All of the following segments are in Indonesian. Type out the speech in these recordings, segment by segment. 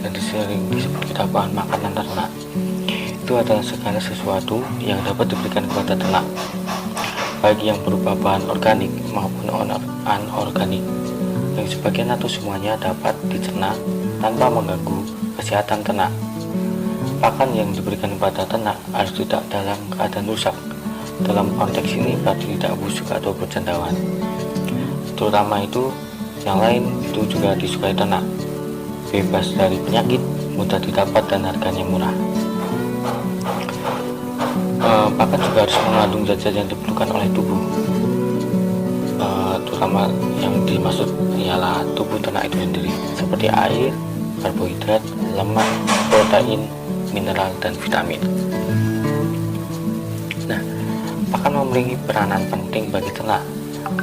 yang sering disebut kita bahan makanan ternak itu adalah segala sesuatu yang dapat diberikan kepada ternak, baik yang berupa bahan organik maupun anorganik, yang sebagian atau semuanya dapat dicerna tanpa mengganggu kesehatan ternak. Pakan yang diberikan kepada ternak harus tidak dalam keadaan rusak. Dalam konteks ini berarti tidak busuk atau berjendauan. Terutama itu, yang lain itu juga disukai ternak, bebas dari penyakit, mudah didapat dan harganya murah. Pakan juga harus mengandung zat-zat yang diperlukan oleh tubuh, terutama yang dimaksud ialah tubuh ternak itu sendiri, seperti air, karbohidrat, lemak, protein, mineral, dan vitamin. Nah, pakan memiliki peranan penting bagi ternak,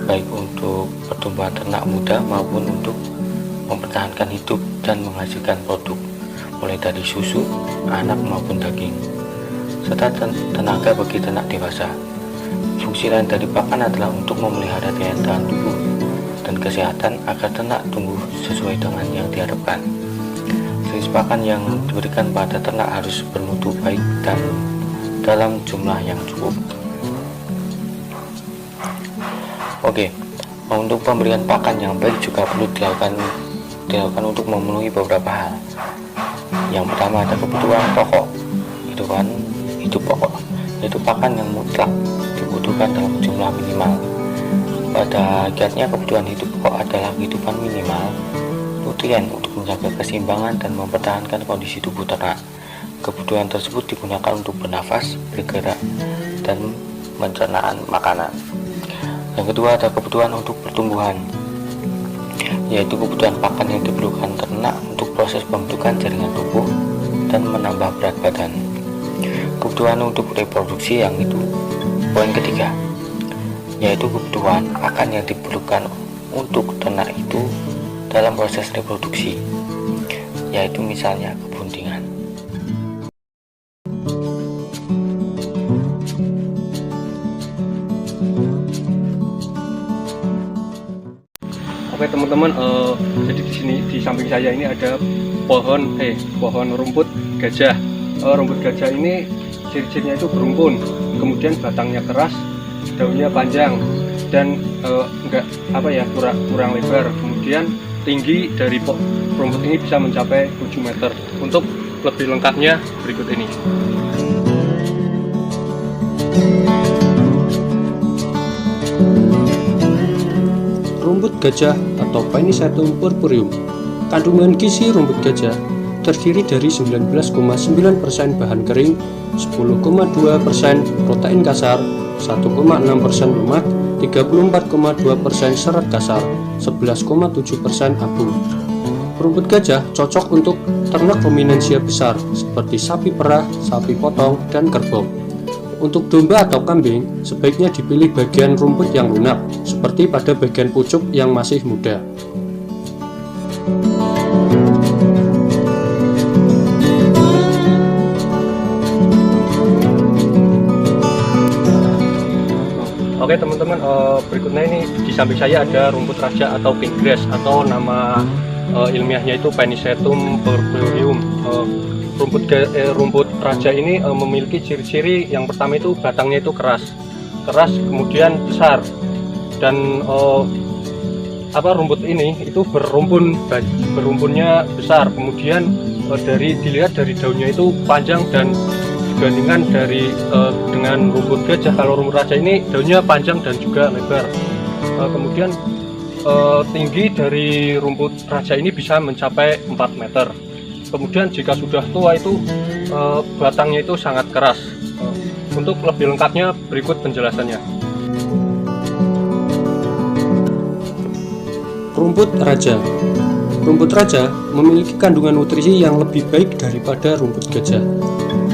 baik untuk pertumbuhan ternak muda maupun untuk mempertahankan hidup dan menghasilkan produk, mulai dari susu, anak maupun daging, serta tenaga bagi ternak dewasa. Fungsi lain dari pakan adalah untuk memelihara daya tahan tubuh dan kesehatan agar ternak tumbuh sesuai dengan yang diharapkan. Jenis pakan yang diberikan pada ternak harus bermutu baik dan dalam jumlah yang cukup. Oke, untuk pemberian pakan yang baik juga perlu dilakukan untuk memenuhi beberapa hal. Yang pertama ada kebutuhan pokok, hidup pokok, yaitu pakan yang mutlak dibutuhkan dalam jumlah minimal. Pada hakikatnya kebutuhan hidup pokok adalah kehidupan minimal nutrien untuk menjaga keseimbangan dan mempertahankan kondisi tubuh ternak. Kebutuhan tersebut digunakan untuk bernafas, bergerak, dan pencernaan makanan. Yang kedua ada kebutuhan untuk pertumbuhan, yaitu kebutuhan pakan yang diperlukan ternak untuk proses pembentukan jaringan tubuh dan menambah berat badan. Kebutuhan untuk reproduksi, yang itu poin ketiga, yaitu kebutuhan pakan yang diperlukan untuk ternak itu dalam proses reproduksi, yaitu misalnya kebuntingan. Oke teman-teman, jadi di sini di samping saya ini ada pohon rumput gajah. Rumput gajah ini ciri-cirinya itu berumpun, kemudian batangnya keras, daunnya panjang dan kurang lebar. Kemudian tinggi dari rumput ini bisa mencapai 7 meter. Untuk lebih lengkapnya berikut ini. Rumput gajah atau Panicetum purpureum. Kandungan gizi rumput gajah terdiri dari 19,9% bahan kering, 10,2% protein kasar, 1,6% lemak, 34,2% serat kasar, 11,7% abu. Rumput gajah cocok untuk ternak ruminansia besar seperti sapi perah, sapi potong, dan kerbau. Untuk domba atau kambing, sebaiknya dipilih bagian rumput yang lunak, seperti pada bagian pucuk yang masih muda. Oke teman-teman, berikutnya ini di samping saya ada rumput raja atau pink grass, atau nama ilmiahnya itu Panicetum purpureum. Rumput raja ini memiliki ciri-ciri. Yang pertama itu batangnya itu keras, kemudian besar, dan rumput ini itu berumpunnya besar. Kemudian dilihat dari daunnya itu panjang, dan dibandingkan dengan rumput gajah, kalau rumput raja ini daunnya panjang dan juga lebar. Kemudian tinggi dari rumput raja ini bisa mencapai 4 meter. Kemudian jika sudah tua itu batangnya itu sangat keras. Untuk lebih lengkapnya berikut penjelasannya. Rumput raja. Rumput raja memiliki kandungan nutrisi yang lebih baik daripada rumput gajah.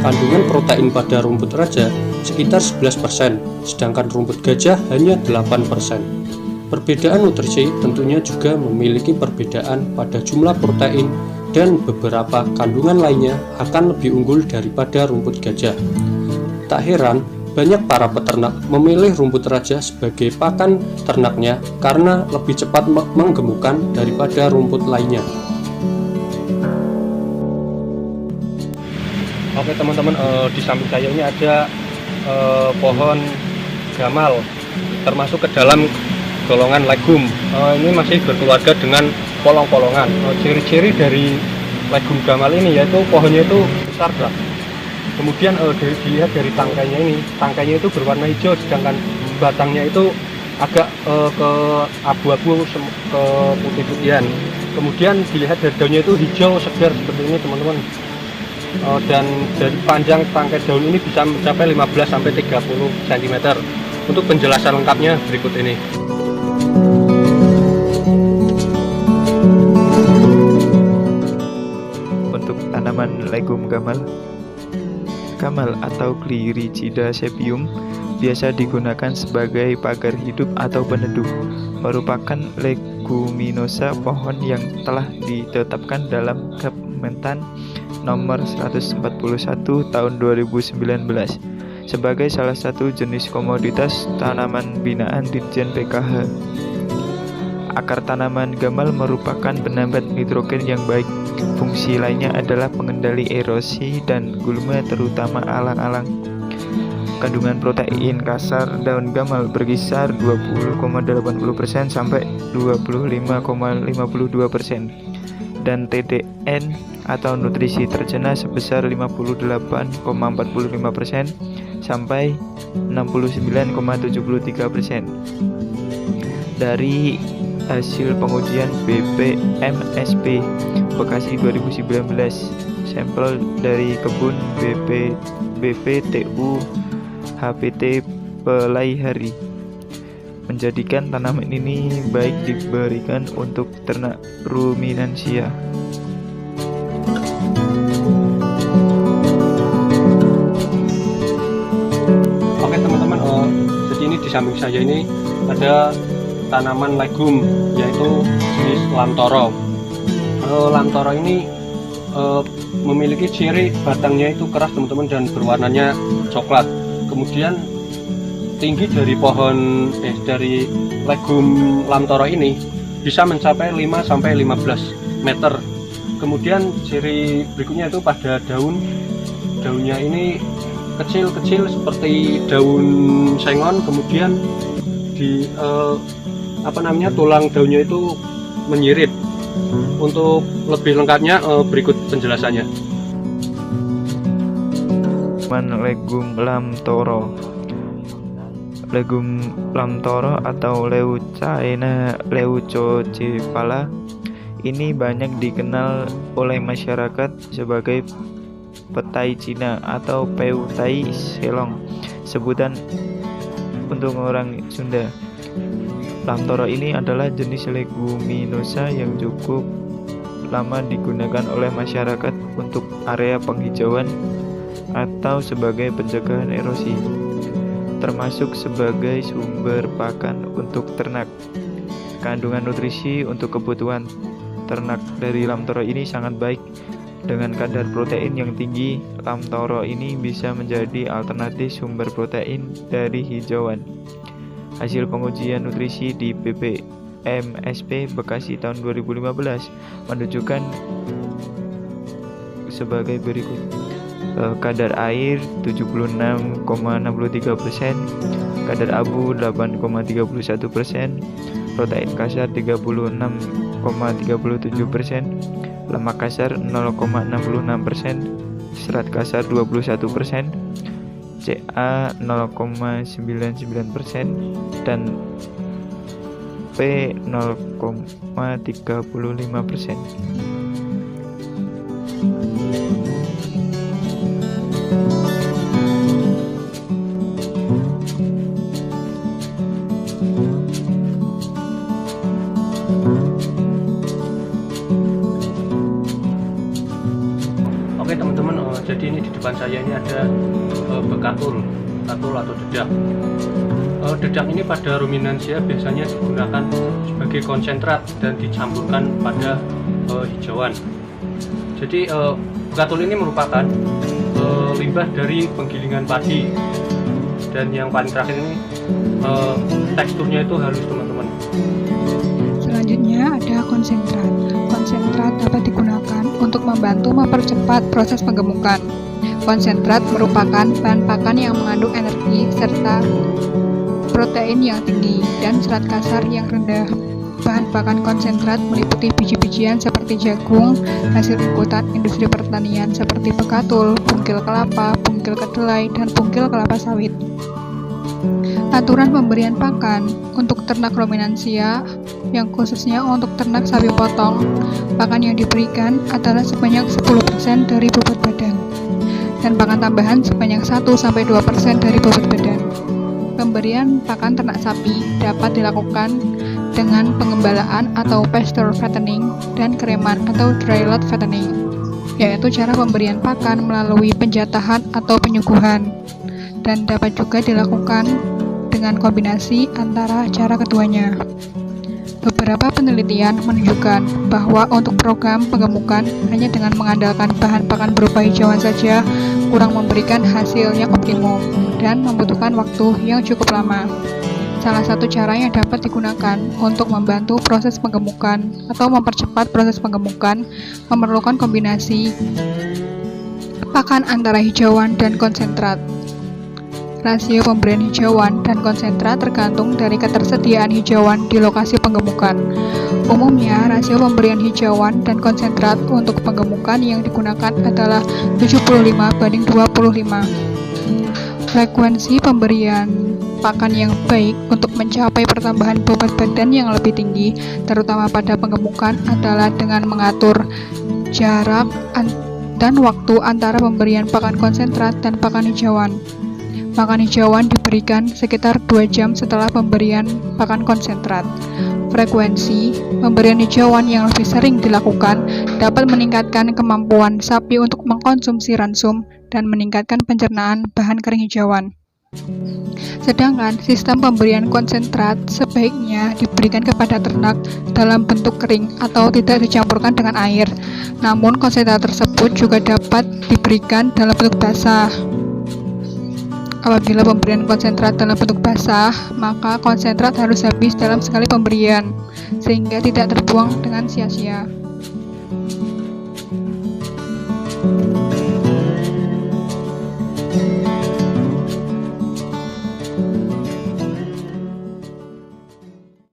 Kandungan protein pada rumput raja sekitar 11%, sedangkan rumput gajah hanya 8%. Perbedaan nutrisi tentunya juga memiliki perbedaan pada jumlah protein, dan beberapa kandungan lainnya akan lebih unggul daripada rumput gajah. Tak heran, banyak para peternak memilih rumput raja sebagai pakan ternaknya karena lebih cepat menggemukkan daripada rumput lainnya. Oke teman-teman, di samping saya ini ada pohon gamal, termasuk ke dalam golongan legum. Ini masih berkeluarga dengan polong-polongan. Ciri-ciri dari legum gamal ini yaitu pohonnya itu besar, Bro. Kemudian dilihat dari tangkainya ini, tangkainya itu berwarna hijau, sedangkan batangnya itu agak ke abu-abu ke putih-putihan. Kemudian dilihat dari daunnya itu hijau segar seperti ini teman-teman. Dan dari panjang tangkai daun ini bisa mencapai 15-30 cm. Untuk penjelasan lengkapnya berikut ini. Untuk tanaman legum gamal atau Gliricida sepium biasa digunakan sebagai pagar hidup atau peneduh, merupakan leguminosa pohon yang telah ditetapkan dalam Kementan nomor 141 tahun 2019 sebagai salah satu jenis komoditas tanaman binaan Ditjen PKH. Akar tanaman gamal merupakan penambat nitrogen yang baik. Fungsi lainnya adalah pengendali erosi dan gulma terutama alang-alang. Kandungan protein kasar daun gamal berkisar 20,80% sampai 25,52% dan TDN atau nutrisi terjena sebesar 58,45% sampai 69,73%. Dari hasil pengujian BPMSP Bekasi 2019, sampel dari kebun BPTU HPT Pelaihari menjadikan tanaman ini baik diberikan untuk ternak ruminansia. Oke teman-teman, jadi ini di samping saya ini ada tanaman legum yaitu jenis lamtoro. Lamtoro ini memiliki ciri batangnya itu keras teman-teman dan berwarnanya coklat. Kemudian tinggi dari pohon dari legum lamtoro ini bisa mencapai 5-15 meter. Kemudian ciri berikutnya itu pada daunnya ini kecil-kecil seperti daun sengon. Kemudian di tulang daunnya itu menyirit. Untuk lebih lengkapnya berikut penjelasannya. Legum lamtoro. Legum lamtoro atau Leucaena leucocephala ini banyak dikenal oleh masyarakat sebagai petai Cina atau peutai selong, sebutan untuk orang Sunda. Lamtoro ini adalah jenis leguminosa yang cukup lama digunakan oleh masyarakat untuk area penghijauan atau sebagai pencegahan erosi, termasuk sebagai sumber pakan untuk ternak. Kandungan nutrisi untuk kebutuhan ternak dari lamtoro ini sangat baik. Dengan kadar protein yang tinggi, lamtoro ini bisa menjadi alternatif sumber protein dari hijauan. Hasil pengujian nutrisi di BPMSP Bekasi tahun 2015 menunjukkan sebagai berikut. Kadar air 76,63%, kadar abu 8,31%, protein kasar 36,37%, lemak kasar 0,66%, serat kasar 21%, Ca 0,99% dan P 0,35%. Oke teman-teman, jadi ini di depan saya ini ada bekatul atau dedak. Dedak ini pada ruminansia biasanya digunakan sebagai konsentrat dan dicampurkan pada hijauan. Jadi bekatul ini merupakan limbah dari penggilingan padi, dan yang paling terakhir ini teksturnya itu halus teman-teman. Selanjutnya ada konsentrat. Konsentrat dapat digunakan untuk membantu mempercepat proses penggemukan. konsentrat merupakan bahan pakan yang mengandung energi serta protein yang tinggi dan serat kasar yang rendah. Bahan pakan konsentrat meliputi biji-bijian seperti jagung, hasil inputan industri pertanian seperti bekatul, bungkil kelapa, bungkil kedelai, dan bungkil kelapa sawit. Aturan pemberian pakan untuk ternak ruminansia yang khususnya untuk ternak sapi potong, pakan yang diberikan adalah sebanyak 10% dari bobot badan dan pakan tambahan sebanyak 1-2% dari bobot badan. Pemberian pakan ternak sapi dapat dilakukan dengan pengembalaan atau pasture fattening dan kereman atau dry lot fattening, yaitu cara pemberian pakan melalui penjatahan atau penyuguhan, dan dapat juga dilakukan dengan kombinasi antara cara keduanya. Beberapa penelitian menunjukkan bahwa untuk program penggemukan hanya dengan mengandalkan bahan pakan berupa hijauan saja kurang memberikan hasil yang optimum dan membutuhkan waktu yang cukup lama. Salah satu cara yang dapat digunakan untuk membantu proses penggemukan atau mempercepat proses penggemukan memerlukan kombinasi pakan antara hijauan dan konsentrat. Rasio pemberian hijauan dan konsentrat tergantung dari ketersediaan hijauan di lokasi penggemukan. Umumnya, rasio pemberian hijauan dan konsentrat untuk penggemukan yang digunakan adalah 75:25. Frekuensi pemberian pakan yang baik untuk mencapai pertambahan bobot badan yang lebih tinggi, terutama pada penggemukan, adalah dengan mengatur jarak dan waktu antara pemberian pakan konsentrat dan pakan hijauan. Pakan hijauan diberikan sekitar 2 jam setelah pemberian pakan konsentrat. Frekuensi pemberian hijauan yang lebih sering dilakukan dapat meningkatkan kemampuan sapi untuk mengkonsumsi ransum dan meningkatkan pencernaan bahan kering hijauan. Sedangkan sistem pemberian konsentrat sebaiknya diberikan kepada ternak dalam bentuk kering atau tidak dicampurkan dengan air. Namun konsentrat tersebut juga dapat diberikan dalam bentuk basah. Apabila pemberian konsentrat dalam bentuk basah, maka konsentrat harus habis dalam sekali pemberian, sehingga tidak terbuang dengan sia-sia.